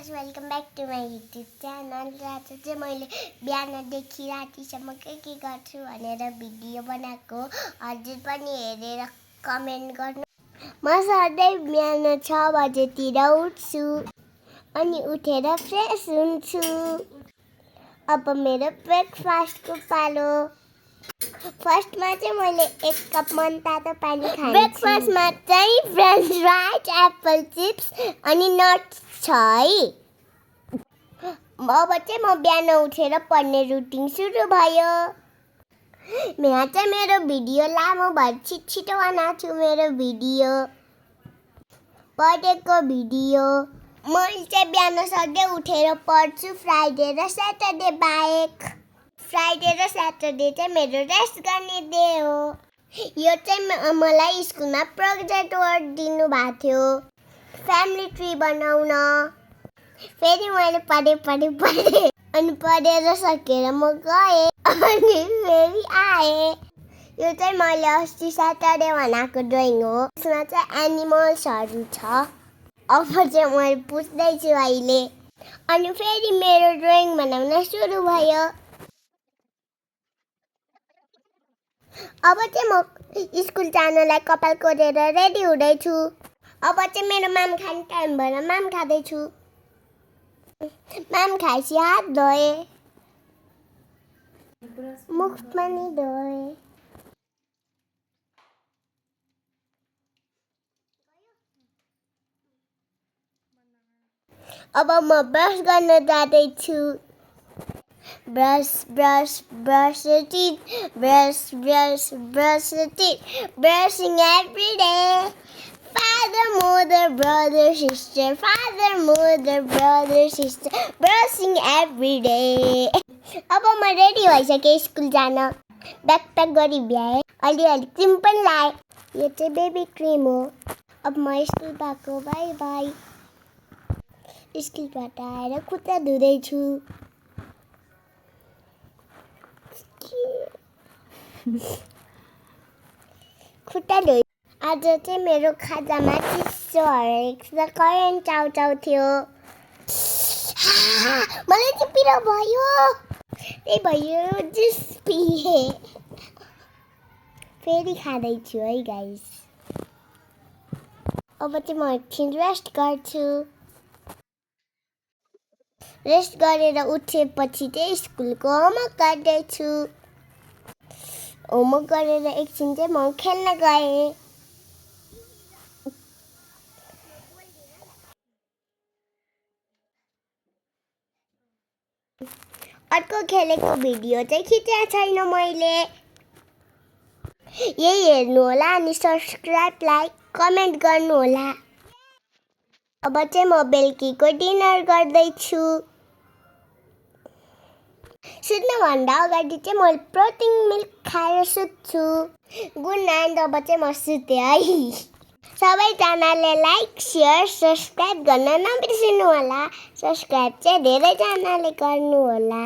Guys welcome back to my YouTube channel. आज चाहिँ मैले बिहानदेखि रातिसम्म के गर्छु भनेर भिडियो बनाएको। हजुर पनि हेरेर कमेन्ट गर्नु। म सधैँ बिहान 6 बजेतिर उठ्छु अनि उठेर फ्रेस हुन्छु। अब मेरो ब्रेकफास्टको पालो। फर्स्टमा चाहिँ मैले 1 कप मनतातो पानी खान्छु। ब्रेकफास्टमा चाहिँ फ्रेन्च फ्राइज, एप्पल चिप्स अनि नट्स छ है। अब चाहिँ म बिहान उठेर पढ्ने रुटिन सुरु भयो। यहाँ चाहिँ मेरो भिडियो लामो भएर छिटो बनाउँछु। मेरो भिडियो पढेको भिडियो मैले चाहिँ बिहान सधैँ उठेर पढ्छु, फ्राइडे र स्याटरडे बाहेक। फ्राइडे र स्याटरडे चाहिँ मेरो रेस्ट गर्ने डे हो। यो चाहिँ मलाई स्कुलमा प्रोजेक्ट वर्क दिनुभएको थियो, फ्यामिली ट्री बनाउन। फेरि मैले पढेँ अनि पढेर सकेर म गएँ अनि फेरि आएँ। यो चाहिँ मैले अस्ति स्याटरडे बनाएको ड्रइङ हो। यसमा चाहिँ एनिमल्सहरू छ। अब चाहिँ मैले पुस्दैछु अहिले अनि फेरि मेरो ड्रइङ बनाउन सुरु भयो। अब चाहिँ म स्कुल जानलाई कपाल कोरेर रेडी हुँदैछु। अब चाहिँ मेरो माम खाने टाइम भएर माम खाँदैछु। माम खाएपछि हात धोएँ, मुख पनि धोएँ। अब म ब्रस गर्न जाँदैछु। Brush your teeth, brush your teeth, brushing every day. Father, mother, brother, sister, brushing every day. अब म रेडी भइसकेँ स्कुल जान। ब्याकप्याक गरी भ्याएँ, अलि क्रिम पनि लाएँ। यो चाहिँ बेबी क्रिम हो। अब म स्कुल गएको, बाई बाई। स्कुलबाट आएर खुट्टा धुँदैछु। खुट्टा धोइ। आज चाहिँ मेरो खाजामा चिसो हरेको छ, करेन्ट चाउ थियो। मलाई चाहिँ पिरो भयो, त्यही भयो जुस पिएँ। फेरि खाँदैछु है गाइस। अब चाहिँ म एकछिन रेस्ट गर्छु। रेस्ट गरेर उठेपछि चाहिँ स्कुलको होमवर्क गर्दैछु। होमवर्क गरेर एकछिन चाहिँ म खेल्न गएँ। अर्को खेलेको भिडियो चाहिँ खिचेको छैन मैले। यही हेर्नु होला अनि सब्स्क्राइब, लाइक, कमेन्ट गर्नु होला। अब चाहिँ म बेलुकीको डिनर गर्दैछु। सुत्नुभन्दा अगाडि चाहिँ म प्रोटिन मिल्क खाएर सुत्छु। Good night. अब चाहिँ म सुतेँ है। सबैजनाले लाइक, सेयर, सब्स्क्राइब गर्न नबिर्सिनु होला। सब्स्क्राइब चाहिँ धेरैजनाले गर्नु होला।